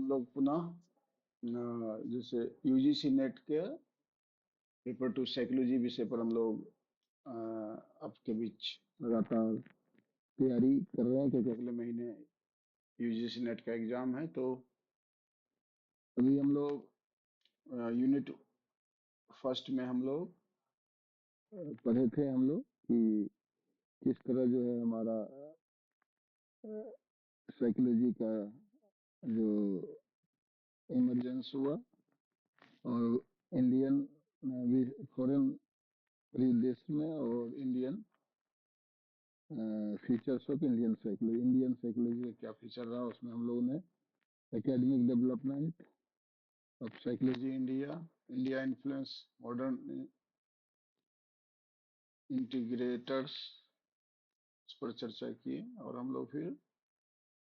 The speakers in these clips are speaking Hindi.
हम लोग पुनः जैसे यूजीसी नेट के पेपर टू साइकोलॉजी विषय पर हम लोग आपके बीच लगातार तैयारी कर रहे हैं, क्योंकि अगले महीने यूजीसी नेट का एग्जाम है। तो अभी हम लोग यूनिट फर्स्ट में हम लोग पढ़े थे हम लोग कि किस तरह जो है हमारा साइकोलॉजी का जो इमरजेंस हुआ और इंडियन फॉरेन परिदृश्य में और Indian features of Indian psychology का क्या फीचर रहा, उसमें हम लोगों ने academic development of psychology India influence modern integrators पर चर्चा की। और हम लोग फिर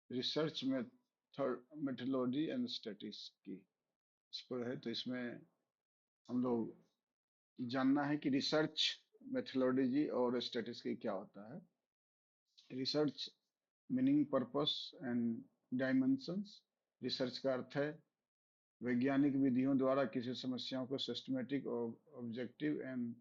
रिसर्च मेथोडोलॉजी एंड स्टैटिस्टिक्स की इस पर है। तो इसमें हम लोग जानना है कि रिसर्च मेथोडोलॉजी और स्टैटिस्टिक्स क्या होता है। Research meaning purpose and dimensions. Research का अर्थ है वैज्ञानिक विधियों द्वारा किसी समस्याओं को सिस्टमेटिक और ऑब्जेक्टिव एंड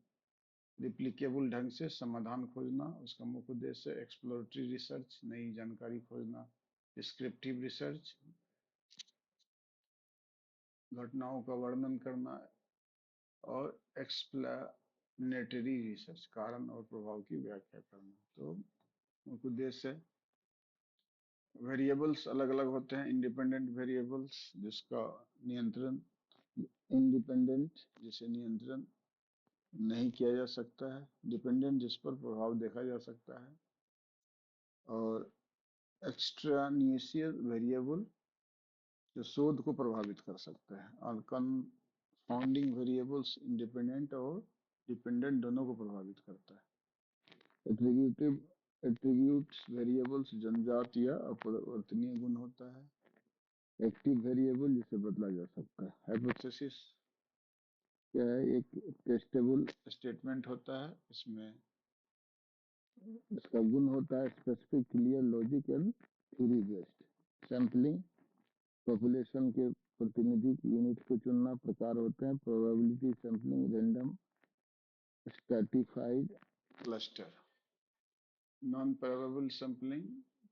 रिप्लिकेबल ढंग से समाधान खोजना। उसका मुख्य उद्देश्य है एक्सप्लोरेटरी रिसर्च, नई जानकारी खोजना, डिस्क्रिप्टिव रिसर्च, घटनाओं का वर्णन करना, और एक्सप्लेनेटरी रिसर्च, कारण और प्रभाव की व्याख्या करना। तो मुख्य उद्देश्य है वेरिएबल्स अलग अलग होते हैं। इंडिपेंडेंट वेरिएबल्स जिसका नियंत्रण जिसे नियंत्रण नहीं किया जा सकता है। डिपेंडेंट जिस पर प्रभाव देखा जा सकता है। और एक्स्ट्रानियस वेरिएबल जो शोध को प्रभावित कर सकता है। और कन्फाउंडिंग वेरिएबल्स इंडिपेंडेंट और डिपेंडेंट दोनों को प्रभावित करता है। एट्रीब्यूट्स वेरिएबल्स जन्मजात या अपरिवर्तनीय गुण होता है। एक्टिव वेरिएबल जिसे बदला जा सकता है। हाइपोथेसिस क्या है? एक टेस्टेबल स्टेटमेंट होता है। इसमें इसका गुण होता है specific, clear, logic and theory based. Sampling population के प्रतिनिधि यूनिट को चुनना। प्रकार होते हैं probability sampling, random, stratified, cluster. Non probable sampling,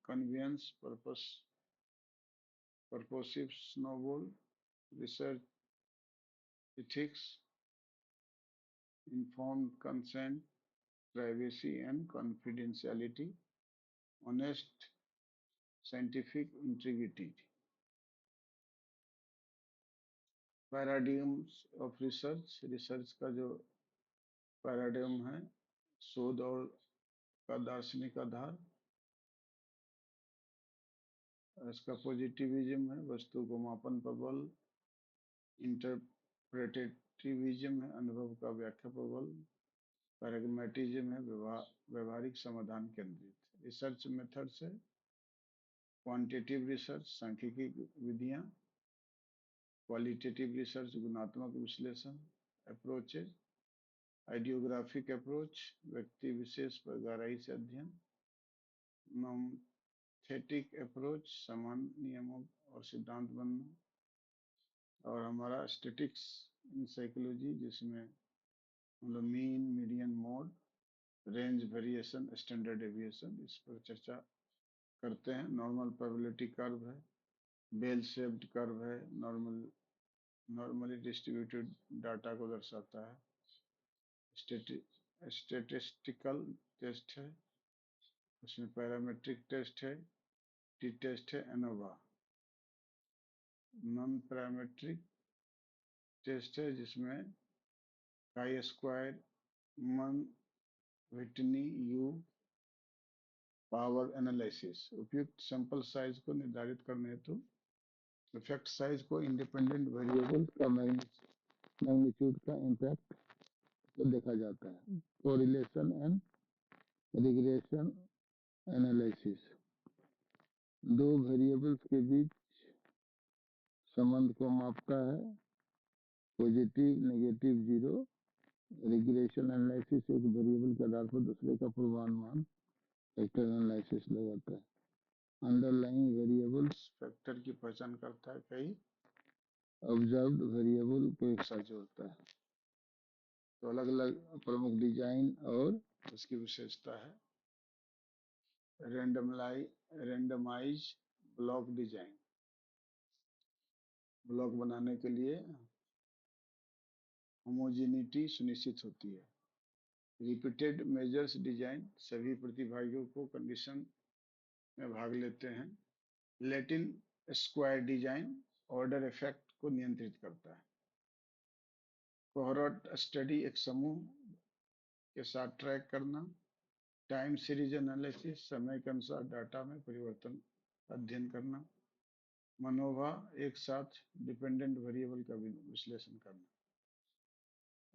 convenience, purposive snowball, research ethics, informed consent, privacy and confidentiality, honest scientific integrity. Paradigms of research. Research का जो पैराडिग्म है, शोध और का दार्शनिक आधार। इसका पॉजिटिविज्म है, वस्तु को मापन पर बल। इंटरप्रेटेटिविज्म है, अनुभव का व्याख्या पर बल। प्रैग्मैटिज्म है, व्यवहारिक समाधान केंद्रित। रिसर्च मेथड्स है क्वांटिटेटिव रिसर्च, सांख्यिकी विधियां। क्वालिटेटिव रिसर्च, गुणात्मक विश्लेषण। अप्रोचेज, आइडियोग्राफिक अप्रोच, व्यक्ति विशेष पर गहराई से अध्ययन। नॉमथेटिक अप्रोच, सामान्य नियमों और सिद्धांत बनना। और हमारा स्टैटिस्टिक्स इन साइकोलॉजी, जिसमें हम लोग mean, median, mode, range, variation, standard deviation इस पर चर्चा करते हैं। नॉर्मल प्रोबेबिलिटी कर्व है, बेल शेप्ड कर्व है, नॉर्मली डिस्ट्रीब्यूटेड डाटा को दर्शाता है। स्टेटिस्टिकल टेस्ट है, उसमें पैरामेट्रिक टेस्ट है, टी टेस्ट है, एनोवा। नॉन पैरामेट्रिक टेस्ट है जिसमें काई स्क्वायर, मन, विटनी, यू, पावर एनालिसिस। उपयुक्त सैंपल साइज को निर्धारित करने हेतु इफेक्ट साइज को इंडिपेंडेंट वेरिएबल का मैग्नीट्यूड का इम्पैक्ट को देखा जाता है। कोरिलेशन एंड रिग्रेशन एनालिसिस, दो वेरिएबल्स के बीच संबंध को मापता है। Positive, negative, zero. Regression analysis एक वेरिएबल के आधार पर दूसरे का पूर्वानुमान वेक्टर एनालिसिस लगाता है। अंडरलाइंग वेरिएबल्स फैक्टर की पहचान करता है, कई ऑब्जर्व्ड वेरिएबल को एक साथ जोड़ता है। तो अलग अलग प्रमुख डिजाइन और उसकी विशेषता है। रेंडमाइज ब्लॉक डिजाइन, ब्लॉक बनाने के लिए होमोजेनिटी सुनिश्चित होती है। रिपीटेड मेजर्स डिजाइन, सभी प्रतिभागियों को कंडीशन में भाग लेते हैं। Latin square design order effect को नियंत्रित करता है। कोहॉर्ट स्टडी, एक समूह के साथ ट्रैक करना। टाइम सीरीज एनालिसिस, समय के अनुसार डाटा में परिवर्तन अध्ययन करना। मनोवा, एक साथ डिपेंडेंट वेरिएबल का विश्लेषण करना।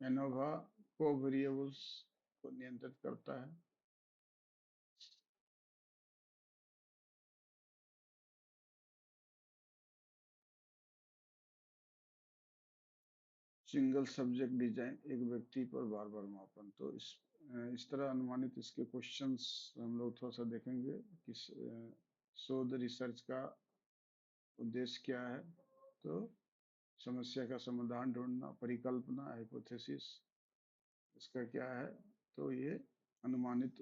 एनोवा को वेरिएबल्स को नियंत्रित करता है। सिंगल सब्जेक्ट डिजाइन, एक व्यक्ति पर बार बार मापन। तो इस तरह अनुमानित इसके क्वेश्चंस हम लोग थोड़ा सा देखेंगे कि शोध रिसर्च का उद्देश्य क्या है। तो समस्या का समाधान ढूंढना, परिकल्पना, हाइपोथेसिस, इसका क्या है। तो ये अनुमानित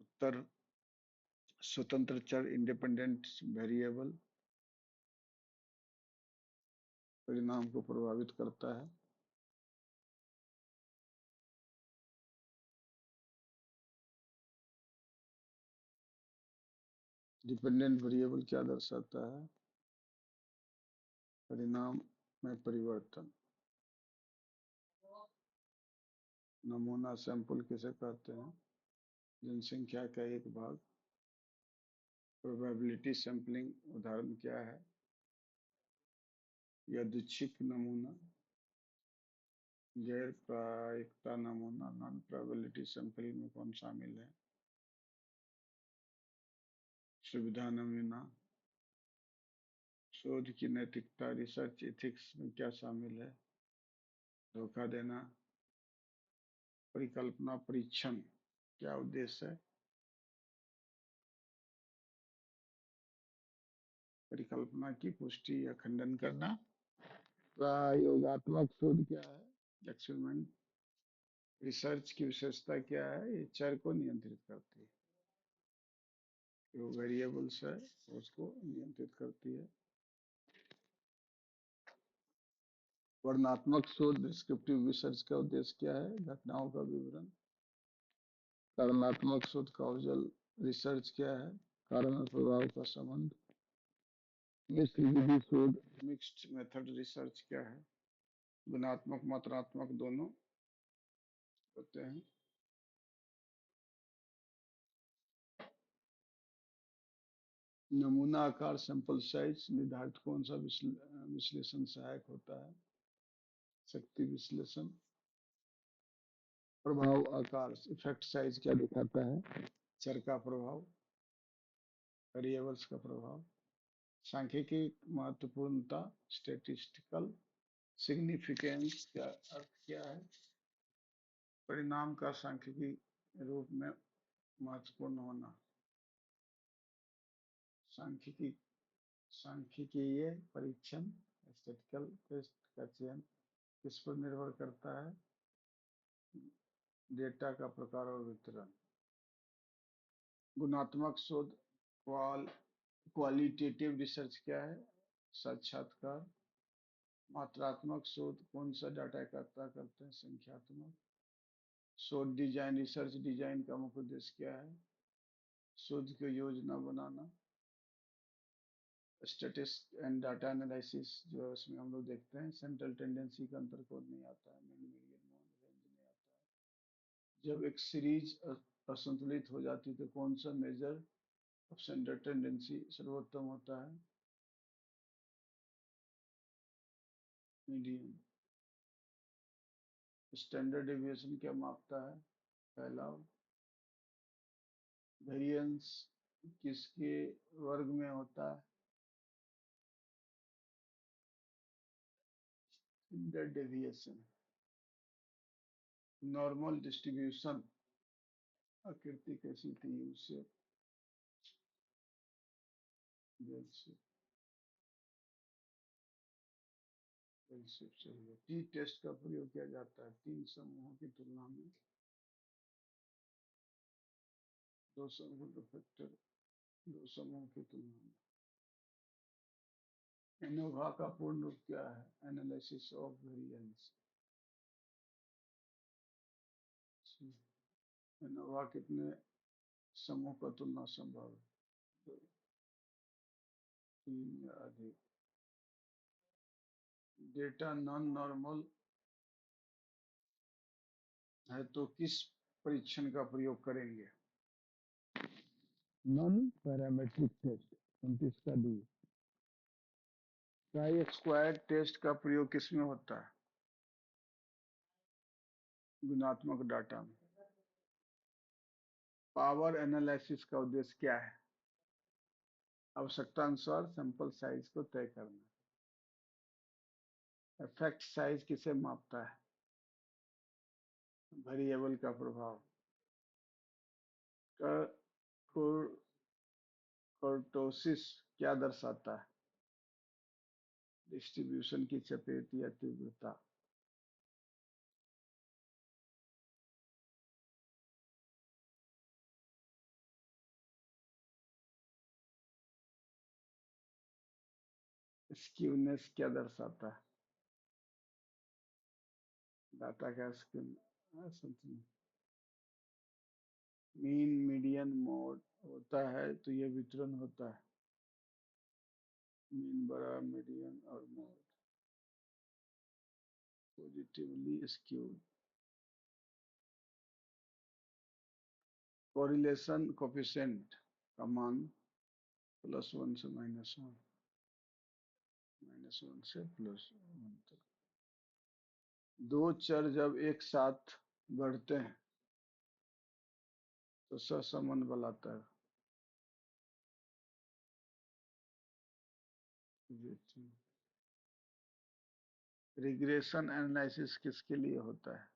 उत्तर स्वतंत्र चर, इंडिपेंडेंट वेरिएबल, परिणाम को प्रभावित करता है। डिपेंडेंट वेरिएबल क्या दर्शाता है? परिणाम में परिवर्तन। नमूना सैंपल किसे कहते हैं? जनसंख्या का एक भाग। प्रोबेबिलिटी सैंपलिंग, उदाहरण क्या है? यादृच्छिक नमूना। गैर प्रायिकता नमूना, नॉन प्रोबेबिलिटी सैंपलिंग में कौन शामिल है? सुविधा नमूना। शोध की नैतिकता, रिसर्च एथिक्स में क्या शामिल है? धोखा देना। परिकल्पना परीक्षण, क्या उद्देश्य है? परिकल्पना की पुष्टि या खंडन करना। प्रयोगात्मक शोध क्या है? एक्सपेरिमेंट। रिसर्च की विशेषता क्या है? ये चर को नियंत्रित करती है, जो वेरिएबल्स है उसको नियंत्रित करती है। वर्णनात्मक शोध, डिस्क्रिप्टिव रिसर्च का उद्देश्य क्या है? घटनाओं का विवरण। कारणात्मक शोध, कॉजल रिसर्च क्या है? कारण और प्रभाव का संबंध। मिश्र विधि शोध, मिक्स्ड मेथड रिसर्च क्या है? गुणात्मक मात्रात्मक दोनों होते हैं। नमूना आकार, सैंपल साइज निर्धारित कौन सा विश्लेषण सहायक होता है? शक्ति विश्लेषण। प्रभाव आकार, इफेक्ट साइज क्या दिखाता है? चर का प्रभाव, वेरिएबल्स का प्रभाव। सांख्यिकी महत्वपूर्णता, स्टैटिस्टिकल सिग्निफिकेंस का अर्थ क्या है? परिणाम का सांख्यिकी रूप में महत्वपूर्ण होना। सांख्यिकी सांख्यिकीय परीक्षण, स्टैटिस्टिकल टेस्ट का चयन किस पर निर्भर करता है? डेटा का प्रकार और वितरण। गुणात्मक शोध, क्वालिटेटिव रिसर्च क्या है? साक्षात्कार। मात्रात्मक शोध, कौन सा डाटा एकत्र करते हैं? संख्यात्मक। शोध डिजाइन, रिसर्च डिजाइन का मुख्य उद्देश्य क्या है? शोध की योजना बनाना। स्टैटिस्टिक्स एंड डाटा एनालिसिस, जो है उसमें हम लोग देखते हैं सेंट्रल टेंडेंसी का अंतर कोड नहीं आता है, मीन मीडियन मोड रेंज नहीं आता है। जब एक सीरीज असंतुलित हो जाती है तो कौन सा मेजर ऑफ सेंट्रल टेंडेंसी सर्वोत्तम होता है? मीडियन। स्टैंडर्ड डेविएशन क्या मापता है? फैलाव। वेरिएंस किसके वर्ग में होता है? Standard deviation. नॉर्मल डिस्ट्रीब्यूशन आकृति कैसी थी? उससे बेल शिप चाहिए। टी टेस्ट का प्रयोग किया जाता है तीन समूहों की तुलना में दो समूह फैक्टर, दो समूहों की तुलना में। एनोवा का पूर्ण रूप क्या है? Analysis of variance. एनोवा कितने समूह का तुलना संभव है? दो, तीन या अधिक। डेटा नॉन नॉर्मल है तो किस परीक्षण का प्रयोग करेंगे? नॉन पैरामेट्रिक टेस्ट 29 का डी। chi स्क्वायर टेस्ट का प्रयोग किसमें होता है? गुणात्मक डाटा में। पावर एनालिसिस का उद्देश्य क्या है? आवश्यकता अनुसार सैंपल साइज को तय करना। इफेक्ट साइज किसे मापता है? वेरिएबल का प्रभाव। कर्टोसिस क्या दर्शाता है? डिस्ट्रीब्यूशन की चपेट या तीव्रता। स्क्यूनेस क्या दर्शाता है? डाटा का स्क्यू। मीन मीडियन मोड होता है तो ये वितरण होता है। मीन बड़ा मीडियन और mode positively skewed. Correlation coefficient का मान +1 से -1, -1 से +1 तक। दो चर जब एक साथ बढ़ते हैं तो सहसंबंध बल आता है। रिग्रेशन एनालिसिस किसके लिए होता है?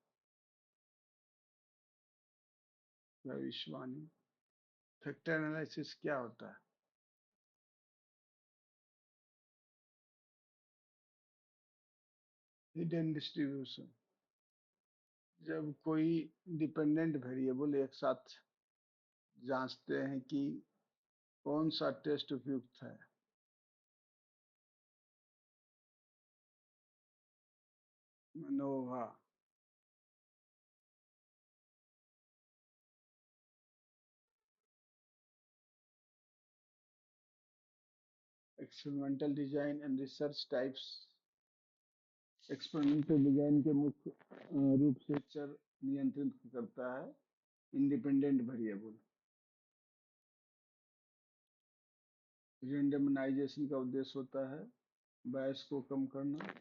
भविष्यवाणी। फैक्टर एनालिसिस क्या होता है? Hidden distribution. जब कोई डिपेंडेंट वेरिएबल एक साथ जांचते हैं कि कौन सा टेस्ट उपयुक्त है। MANOVA. Experimental design and research types. Experimental design के मुख्य रूप से चर नियंत्रित करता है इंडिपेंडेंट वेरिएबल। रेंडमाइजेशन का उद्देश्य होता है बायस को कम करना।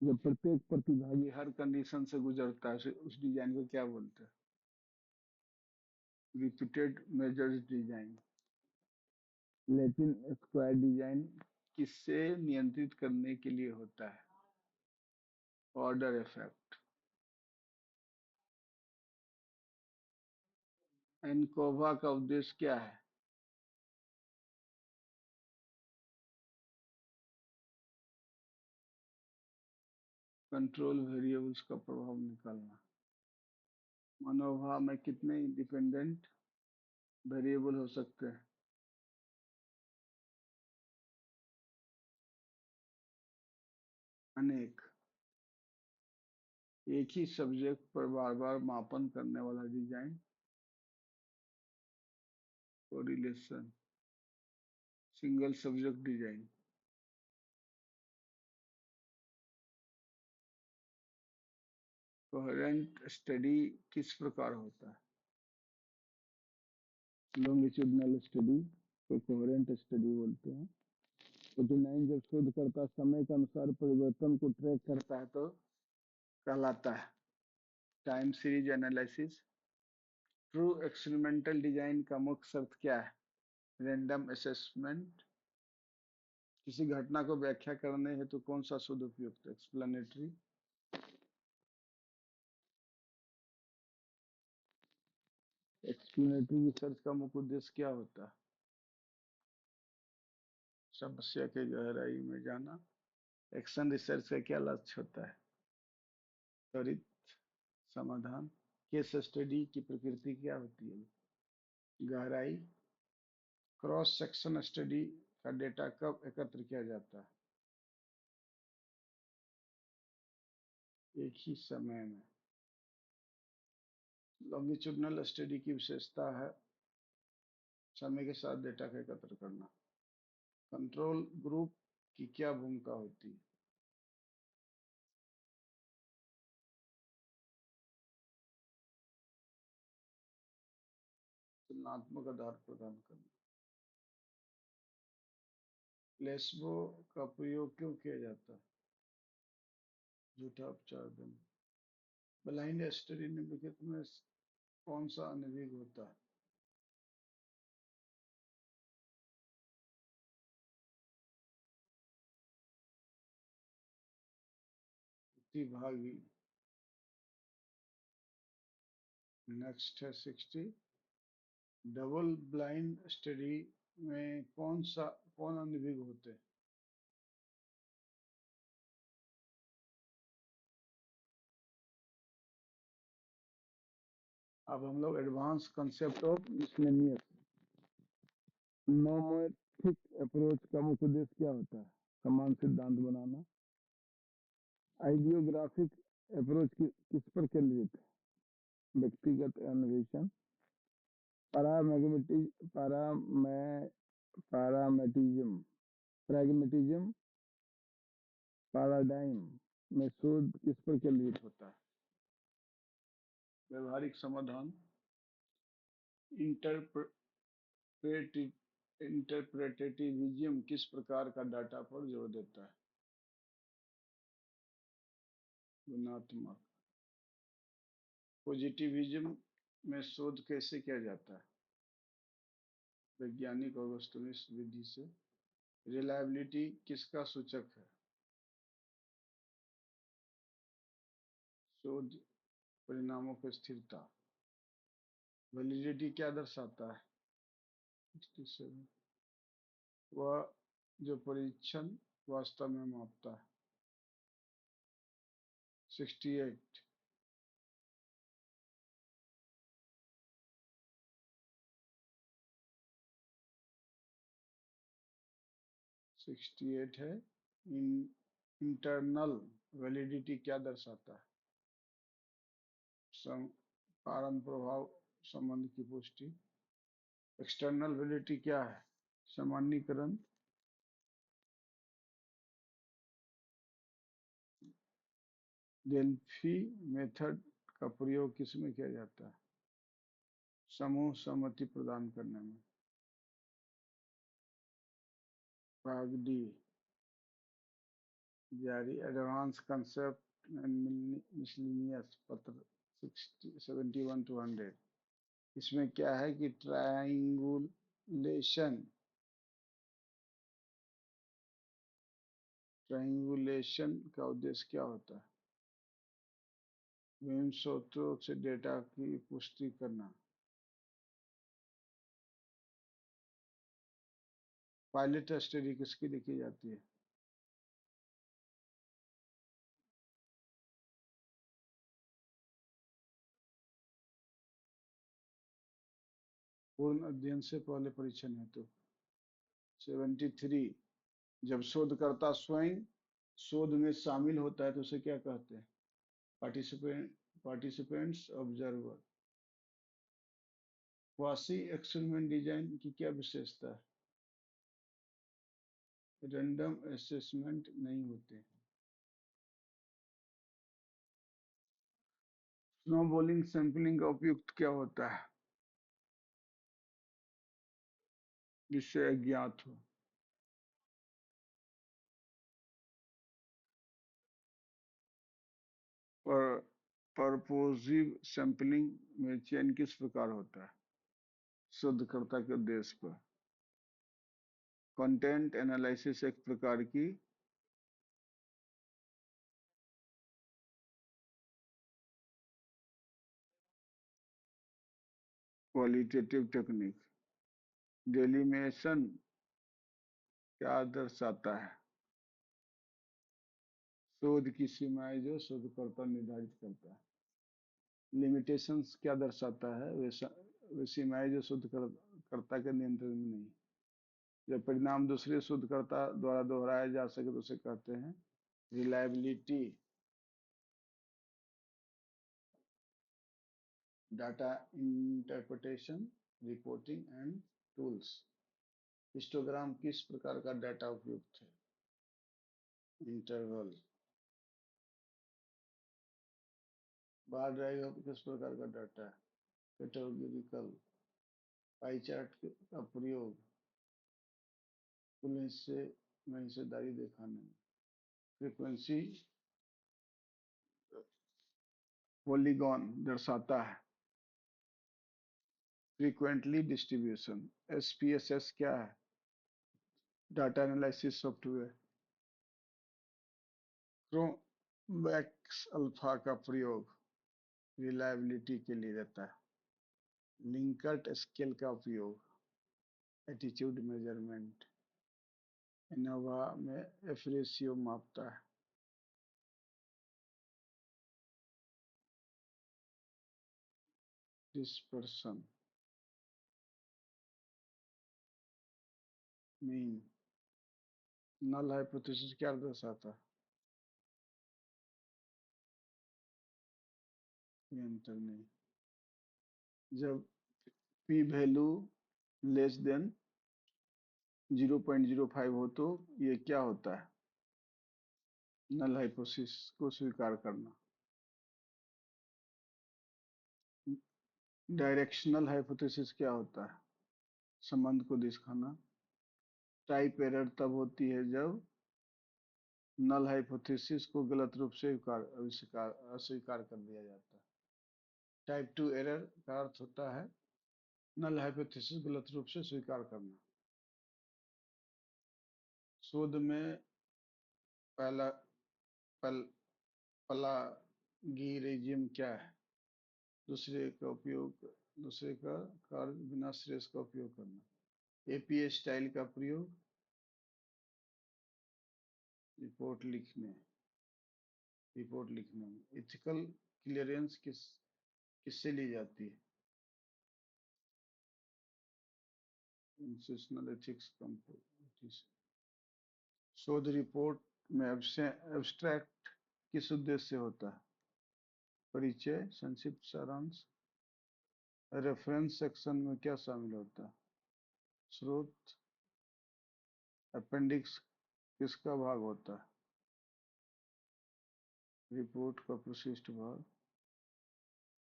जब प्रत्येक प्रतिभागी हर कंडीशन से गुजरता है उस डिजाइन को क्या बोलते हैं? Repeated measures design. लेकिन स्क्वायर डिजाइन किससे नियंत्रित करने के लिए होता है? Order effect. एनकोवा का उद्देश्य क्या है? कंट्रोल वेरिएबल्स का प्रभाव निकालना। मनोभा में कितने इंडिपेंडेंट वेरिएबल हो सकते हैं? अनेक। एक ही सब्जेक्ट पर बार बार मापन करने वाला design correlation. Single subject design. Coherent study किस प्रकार होता है? लॉन्गिट्यूडनल स्टडी को कोहेरेंट स्टडी बोलते हैं। 49 जब शोधकर्ता समय के अनुसार परिवर्तन को ट्रैक करता है तो कहलाता है time series analysis. True experimental design का मुख्य शर्त क्या है? Random assessment. किसी घटना को व्याख्या करने हेतु कौन सा शब्द उपयुक्त है? एक्सप्लेनेटरी। एक्सप्लेनेटरी रिसर्च का मुख्य उद्देश्य क्या होता है? समस्या के गहराई में जाना। एक्शन रिसर्च का क्या लक्ष्य होता है? त्वरित समाधान। केस स्टडी की प्रकृति क्या होती है? गहराई। क्रॉस सेक्शन स्टडी का डेटा कब एकत्र किया जाता है? एक ही समय में। लॉन्गिट्यूडनल स्टडी की विशेषता है समय के साथ डेटा का एकत्र करना। कंट्रोल ग्रुप की क्या भूमिका होती है? तुलनात्मक आधार प्रदान करना। प्लेसबो का प्रयोग क्यों किया जाता है? झूठा उपचार देना। ब्लाइंड स्टडी निम्नलिखित में कौन सा अनभिज्ञ होता है? प्रतिभागी। नेक्स्ट है 60। डबल ब्लाइंड स्टडी में कौन अनभिज्ञ होते हैं? अब हम लोग advance concept of miscellaneous. Nomothetic approach का मुख्य उद्देश्य क्या होता है? समान सिद्धांत बनाना। आइडियोग्राफिक अप्रोच किस पर केंद्रित है? व्यक्तिगत अन्वेषण। पैरामैग्नेटिज्म पैरामेटिज्म प्रैग्मेटिज्म पैराडाइम में शोध किस पर केंद्रित होता है? व्यवहारिक समाधान। इंटरप्रेटेटिविज्म किस प्रकार का डाटा पर जोर देता है? गुणात्मक। पॉजिटिविज्म में शोध कैसे किया जाता है? वैज्ञानिक और वस्तुनिष्ठ विधि से। रिलायबिलिटी किसका सूचक है? शोध परिणामों की स्थिरता। वैलिडिटी क्या दर्शाता है? 67। वह जो परीक्षण वास्तव में मापता है। 68। 68 है। इंटरनल वैलिडिटी क्या दर्शाता है? सम कारण प्रभाव संबंध की पुष्टि। एक्सटर्नल वैलिडिटी क्या है? सामान्यीकरण। डेल्फी मेथड का प्रयोग किसमें किया जाता है? समूह सहमति प्रदान करने में। भाग डी जारी। एडवांस कंसेप्ट एंड मिसलिनियस पत्र 71 to 100। इसमें क्या है कि ट्राइंगुलेशन का उद्देश्य क्या होता है? विभिन्न स्रोतों से डेटा की पुष्टि करना। पायलट स्टडी किसकी लिखी जाती है? पूर्ण अध्ययन से पहले परीक्षण हेतु। 73। जब शोधकर्ता स्वयं शोध में शामिल होता है तो उसे क्या कहते हैं? Participants observer. Quasi experiment design की क्या विशेषता है? रैंडम असेसमेंट नहीं होते। स्नोबॉलिंग सैंपलिंग का उपयुक्त क्या होता है जिससे अज्ञात हो? पर परपोजिव सैंपलिंग में चयन किस प्रकार होता है? शोधकर्ता के उद्देश्य पर। कंटेंट एनालिसिस एक प्रकार की क्वालिटेटिव टेक्निक। डेलिमेशन क्या दर्शाता है? शोध की सीमाएं जो शोधकर्ता निर्धारित करता है। लिमिटेशंस क्या दर्शाता है? वे सीमाएं जो शोधकर्ता के नियंत्रण में नहीं। जब परिणाम दूसरे शोधकर्ता द्वारा दोहराया जा सके तो उसे कहते हैं reliability. Data interpretation, reporting and tools. Histogram किस प्रकार का डाटा उपयुक्त है? इंटरवल। बार ड्राइव किस प्रकार का डाटा है? कैटेगोरिकल। पाई चार्ट का प्रयोग कुल हिस्से में हिस्सेदारी दिखाने में। फ्रीक्वेंसी पॉलीगॉन दर्शाता है। Frequently distribution. एसपीएसएस क्या है? Data analysis software. Cronbach's alpha का प्रयोग रिलायबिलिटी के लिए रहता है। लिंकर्ट स्केल का उपयोग एटीट्यूड मेजरमेंट। इनोवा में एफ रेशियो मापता है। डिस्पर्सन। मीन। नल हाइपोथेसिस क्या दर्शाता है? अंतर नहीं। जब पी वैल्यू लेस देन 0.05 हो तो ये क्या होता है? नल हाइपोथेसिस को स्वीकार करना। डायरेक्शनल हाइपोथेसिस क्या होता है? संबंध को दिखाना। टाइप एरर तब होती है जब नल हाइपोथेसिस को गलत रूप से अस्वीकार कर दिया जाता है। टाइप 2 एरर का अर्थ होता है नल हाइपोथेसिस गलत रूप से स्वीकार करना। शोध में पहला पल प्लागियरिज्म क्या है? दूसरे का कार्य बिना श्रेय का उपयोग करना। एपीए स्टाइल का प्रयोग रिपोर्ट लिखने में। एथिकल क्लियरेंस किससे ली जाती है? इंस्टीट्यूशनल एथिक्स कमिटी से। शोध रिपोर्ट में एब्स्ट्रैक्ट किस उद्देश्य से होता है? परिचय, संक्षिप्त सारांश। रेफरेंस सेक्शन में क्या शामिल होता है? स्रोत। अपेंडिक्स किसका भाग होता है? रिपोर्ट का प्रशिष्ट भाग।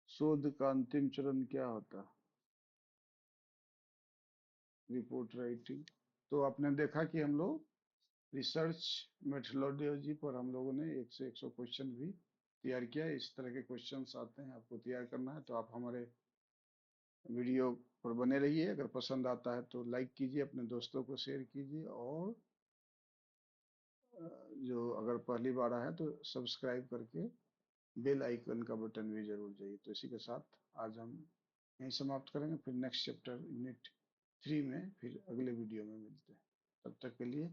शोध का अंतिम चरण क्या होता है? Report writing. तो आपने देखा कि हम लोग रिसर्च मेथोडोलॉजी पर हम लोगों ने 1 से 100 क्वेश्चन भी तैयार किया है। इस तरह के क्वेश्चंस आते हैं, आपको तैयार करना है तो आप हमारे वीडियो पर बने रहिए। अगर पसंद आता है तो लाइक कीजिए, अपने दोस्तों को शेयर कीजिए और जो अगर पहली बार आया है तो सब्सक्राइब करके बेल आइकन का बटन भी जरूर चाहिए। तो इसी के साथ आज हम यहीं समाप्त करेंगे, फिर नेक्स्ट चैप्टर यूनिट 3 में फिर अगले वीडियो में मिलते हैं। तब तक के लिए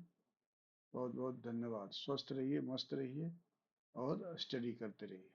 बहुत बहुत धन्यवाद। स्वस्थ रहिए, मस्त रहिए और स्टडी करते रहिए।